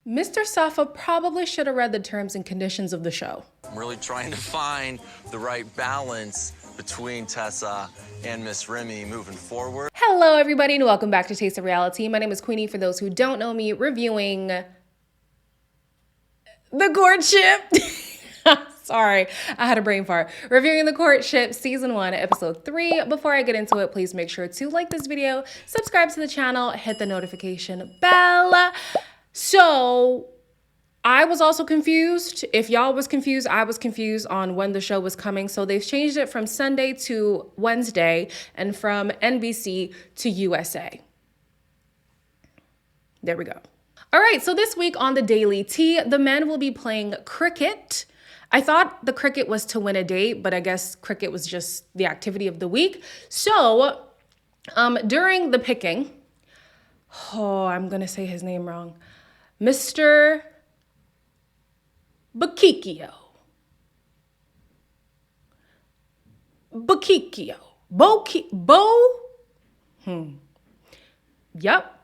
Mr. Safa probably should have read the terms and conditions of the show. I'm really trying to find the right balance between Tessa and Miss Remy moving forward. Hello, everybody, and welcome back to Taste of Reality. My name is Queenie, for those who don't know me, reviewing the Courtship. Sorry, I had a brain fart. Reviewing the Courtship Season 1, Episode 3. Before I get into it, please make sure to like this video, subscribe to the channel, hit the notification bell. So, I was also confused. If y'all was confused, I was confused on when the show was coming. So they've changed it from Sunday to Wednesday and from NBC to USA. There we go. All right, so this week on the Daily Tea, the men will be playing cricket. I thought the cricket was to win a date, but I guess cricket was just the activity of the week. So during the picking, I'm going to say his name wrong. Mr. Bakikio. Yep.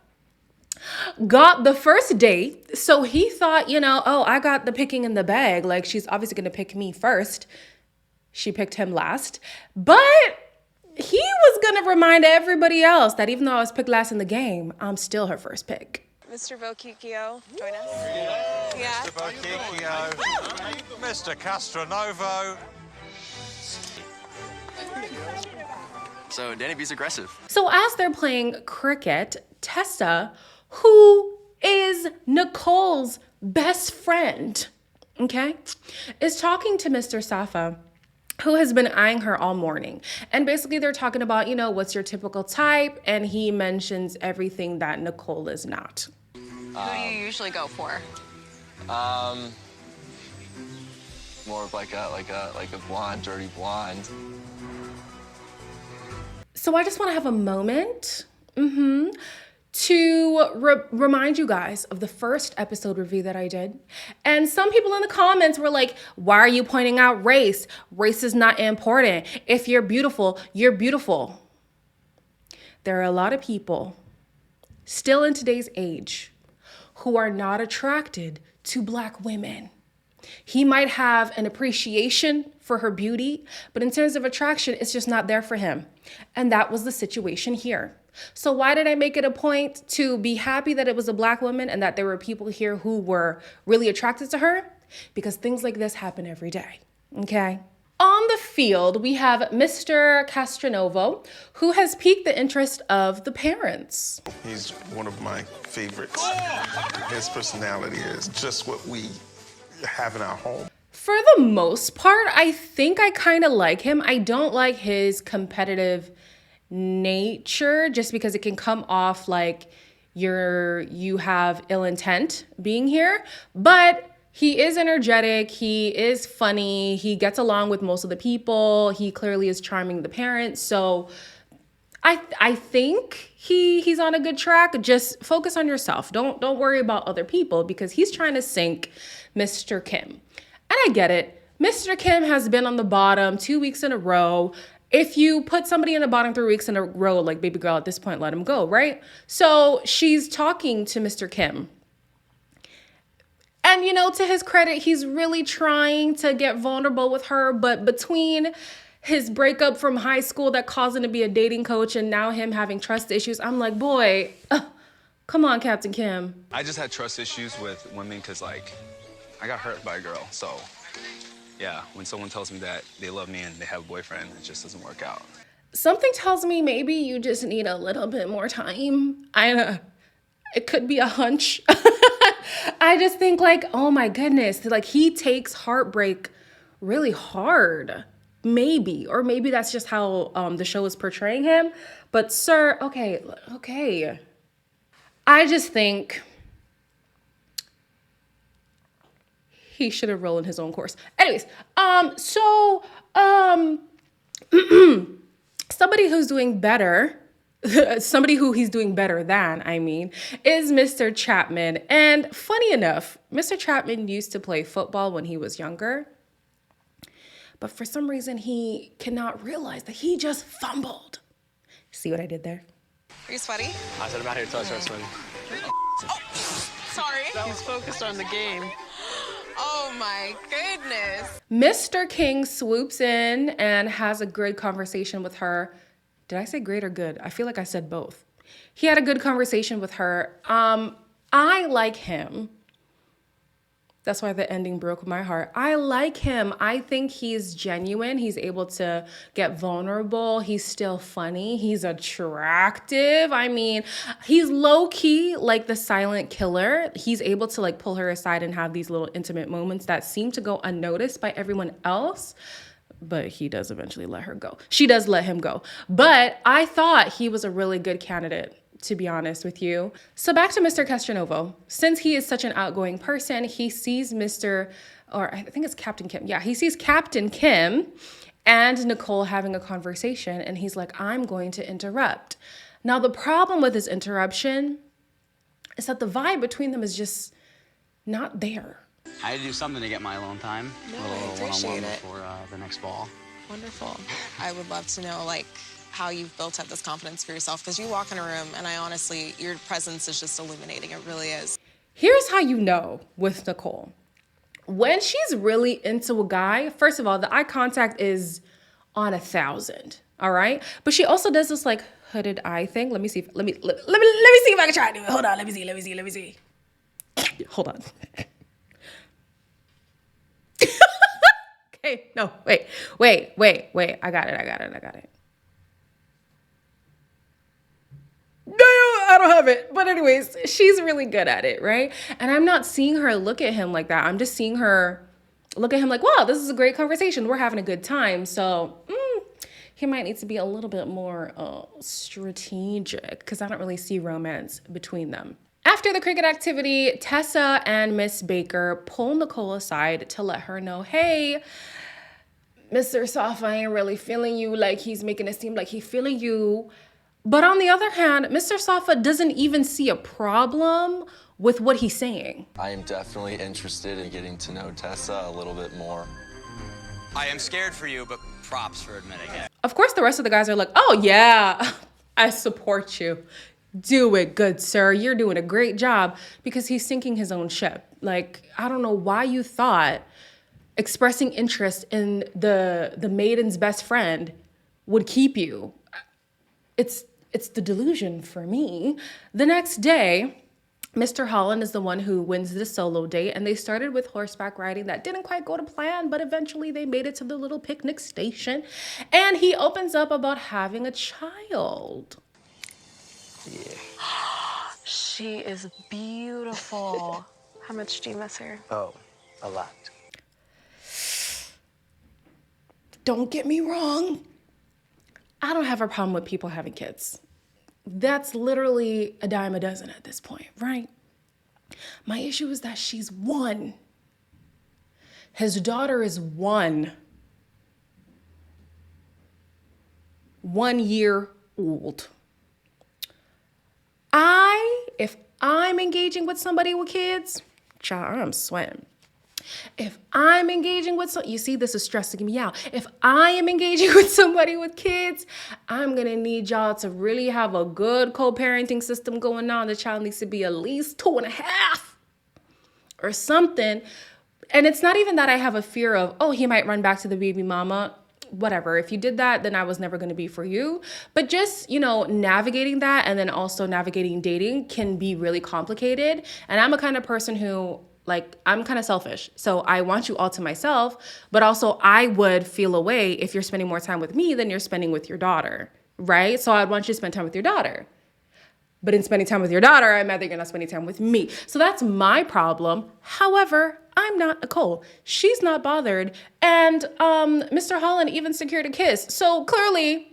Got the first date. So he thought, I got the picking in the bag. Like, she's obviously going to pick me first. She picked him last. But he was going to remind everybody else that even though I was picked last in the game, I'm still her first pick. Mr. Bokikio, join us. Yeah. Mr. Bokikio, Mr. Castronovo. So Danny B's aggressive. So as they're playing cricket, Tessa, who is Nicole's best friend, okay, is talking to Mr. Safa, who has been eyeing her all morning. And basically they're talking about, what's your typical type? And he mentions everything that Nicole is not. Who do you usually go for? More of like a blonde, dirty blonde. So I just want to have a moment to remind you guys of the first episode review that I did. And some people in the comments were like, why are you pointing out race? Race is not important. If you're beautiful, you're beautiful. There are a lot of people still in today's age who are not attracted to Black women. He might have an appreciation for her beauty, but in terms of attraction, it's just not there for him. And that was the situation here. So why did I make it a point to be happy that it was a Black woman and that there were people here who were really attracted to her? Because things like this happen every day, okay? On the field, we have Mr. Castronovo, who has piqued the interest of the parents. He's one of my favorites. His personality is just what we have in our home. For the most part, I think I kind of like him. I don't like his competitive nature just because it can come off like you have ill intent being here. But he is energetic, he is funny, he gets along with most of the people, he clearly is charming the parents. So I think he's on a good track. Just focus on yourself. Don't worry about other people because he's trying to sink Mr. Kim. And I get it. Mr. Kim has been on the bottom 2 weeks in a row. If you put somebody in the bottom 3 weeks in a row, like, baby girl, at this point, let him go, right? So she's talking to Mr. Kim. And, to his credit, he's really trying to get vulnerable with her. But between his breakup from high school that caused him to be a dating coach and now him having trust issues, I'm like, boy, come on, Captain Kim. I just had trust issues with women because, I got hurt by a girl. So, yeah, when someone tells me that they love me and they have a boyfriend, it just doesn't work out. Something tells me maybe you just need a little bit more time. It could be a hunch. I just think oh my goodness, he takes heartbreak really hard. Maybe, or maybe that's just how the show is portraying him. But sir, okay. I just think he should have rolled in his own course. Anyways, somebody who's doing better, somebody who he's doing better than, is Mr. Chapman. And funny enough, Mr. Chapman used to play football when he was younger. But for some reason, he cannot realize that he just fumbled. See what I did there? Are you sweaty? I said I'm out here until I start sweating. Sorry. He's focused on the game. Oh my goodness. Mr. King swoops in and has a great conversation with her. Did I say great or good? I feel like I said both. He had a good conversation with her. I like him. That's why the ending broke my heart. I like him. I think he's genuine. He's able to get vulnerable. He's still funny. He's attractive. I mean, he's low key like the silent killer. He's able to like pull her aside and have these little intimate moments that seem to go unnoticed by everyone else. But he does eventually let her go. She does let him go. But I thought he was a really good candidate, to be honest with you. So back to Mr. Castronovo. Since he is such an outgoing person, he sees I think it's Captain Kim. Yeah, he sees Captain Kim and Nicole having a conversation, and he's like, I'm going to interrupt. Now, the problem with his interruption is that the vibe between them is just not there. I had to do something to get my alone time. No, a little I appreciate one-on-one it. before the next ball. Wonderful. I would love to know, like, how you've built up this confidence for yourself, because you walk in a room and I honestly, your presence is just illuminating. It really is. Here's how you know with Nicole. When she's really into a guy, first of all, the eye contact is on 1,000, all right? But she also does this like hooded eye thing. Let me see if I can try to do it. Hold on, let me see. Hold on. Okay, no, wait. I got it. No, I don't have it. But anyways, she's really good at it, right? And I'm not seeing her look at him like that. I'm just seeing her look at him like, wow, this is a great conversation. We're having a good time. So he might need to be a little bit more strategic, because I don't really see romance between them. After the cricket activity, Tessa and Miss Baker pull Nicole aside to let her know, hey, Mr. Safa ain't really feeling you. Like, he's making it seem like he's feeling you. But on the other hand, Mr. Safa doesn't even see a problem with what he's saying. I am definitely interested in getting to know Tessa a little bit more. I am scared for you, but props for admitting it. Of course, the rest of the guys are like, oh yeah, I support you. Do it, good sir. You're doing a great job, because he's sinking his own ship. Like, I don't know why you thought expressing interest in the maiden's best friend would keep you. It's the delusion for me. The next day, Mr. Holland is the one who wins the solo date, and they started with horseback riding that didn't quite go to plan, but eventually they made it to the little picnic station, and he opens up about having a child. Yeah. She is beautiful. How much do you miss her? Oh, a lot. Don't get me wrong. I don't have a problem with people having kids. That's literally a dime a dozen at this point, right? My issue is that she's 1. His daughter is 1. 1 year old. If I'm engaging with somebody with kids, child, I'm sweating. If I'm engaging with you see, this is stressing me out. If I am engaging with somebody with kids, I'm gonna need y'all to really have a good co-parenting system going on. The child needs to be at least 2.5 or something. And it's not even that I have a fear of, oh, he might run back to the baby mama. Whatever. If you did that, then I was never going to be for you. But just, navigating that, and then also navigating dating can be really complicated. And I'm a kind of person who, I'm kind of selfish. So I want you all to myself, but also I would feel away if you're spending more time with me than you're spending with your daughter, right? So I'd want you to spend time with your daughter. But in spending time with your daughter, I meant that you're not spending time with me. So that's my problem. However, I'm not Nicole. She's not bothered. And Mr. Holland even secured a kiss. So clearly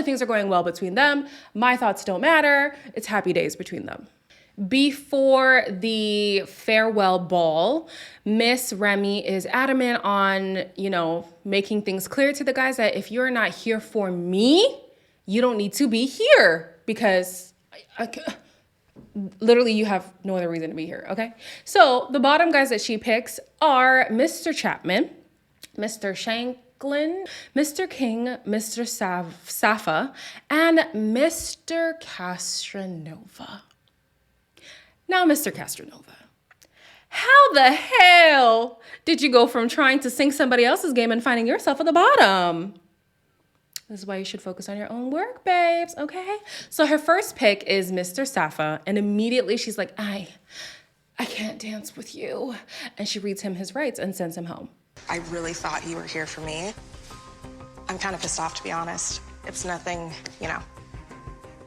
things are going well between them. My thoughts don't matter. It's happy days between them. Before the farewell ball, Miss Remy is adamant on, making things clear to the guys that if you're not here for me, you don't need to be here, because literally you have no other reason to be here, okay? So the bottom guys that she picks are Mr. Chapman, Mr. Shanklin, Mr. King, Mr. Safa, and Mr. Castronova. Now, Mr. Castronova, how the hell did you go from trying to sink somebody else's game and finding yourself at the bottom? This is why you should focus on your own work, babes, okay? So her first pick is Mr. Safa, and immediately she's like, I can't dance with you. And she reads him his rights and sends him home. I really thought you were here for me. I'm kind of pissed off, to be honest. It's nothing, you know.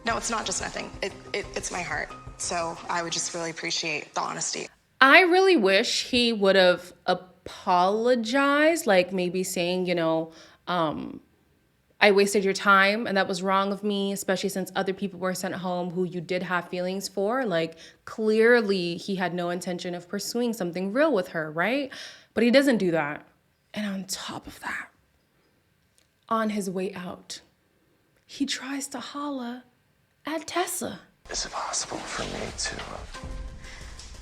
No, it's not just nothing. It's my heart. So I would just really appreciate the honesty. I really wish he would have apologized, like maybe saying, you know, I wasted your time and that was wrong of me, especially since other people were sent home who you did have feelings for. Like, clearly he had no intention of pursuing something real with her, right? But he doesn't do that. And on top of that, on his way out, he tries to holla at Tessa. Is it possible for me to...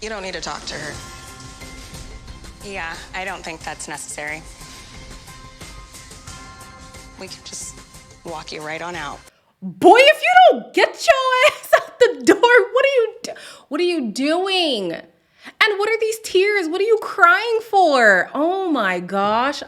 You don't need to talk to her. Yeah, I don't think that's necessary. We can just walk you right on out. Boy, if you don't get your ass out the door, what are you doing? And what are these tears? What are you crying for? Oh my gosh,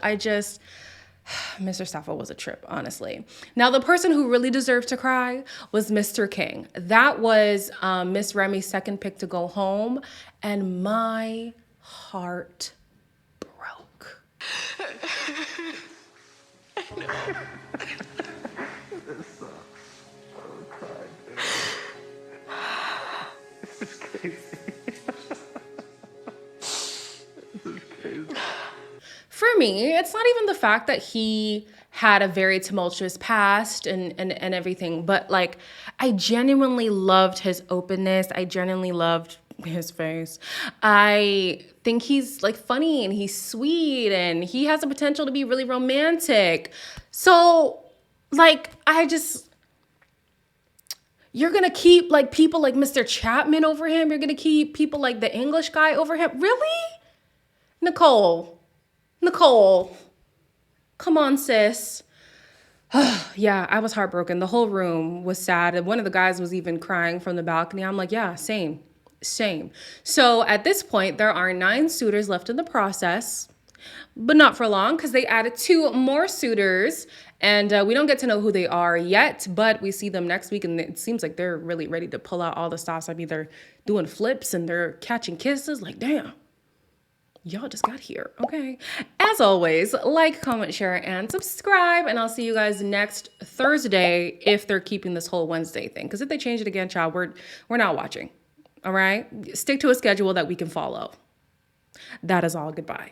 Mr. Safa was a trip, honestly. Now, the person who really deserved to cry was Mr. King. That was Miss Remy's second pick to go home, and my heart broke. For me, it's not even the fact that he had a very tumultuous past and everything, but like, I genuinely loved his openness. I genuinely loved his face. I think he's like funny and he's sweet and he has the potential to be really romantic. So like, you're gonna keep like people like Mr. Chapman over him. You're gonna keep people like the English guy over him. Really? Nicole, come on, sis. Yeah, I was heartbroken. The whole room was sad. And one of the guys was even crying from the balcony. I'm like, yeah, same. So at this point, there are 9 suitors left in the process, but not for long because they added 2 more suitors. And we don't get to know who they are yet, but we see them next week. And it seems like they're really ready to pull out all the stops. I mean, they're doing flips and they're catching kisses. Like, damn. Y'all just got here, okay? As always, like, comment, share, and subscribe, and I'll see you guys next Thursday if they're keeping this whole Wednesday thing. Because if they change it again, child, we're not watching, all right? Stick to a schedule that we can follow. That is all. Goodbye.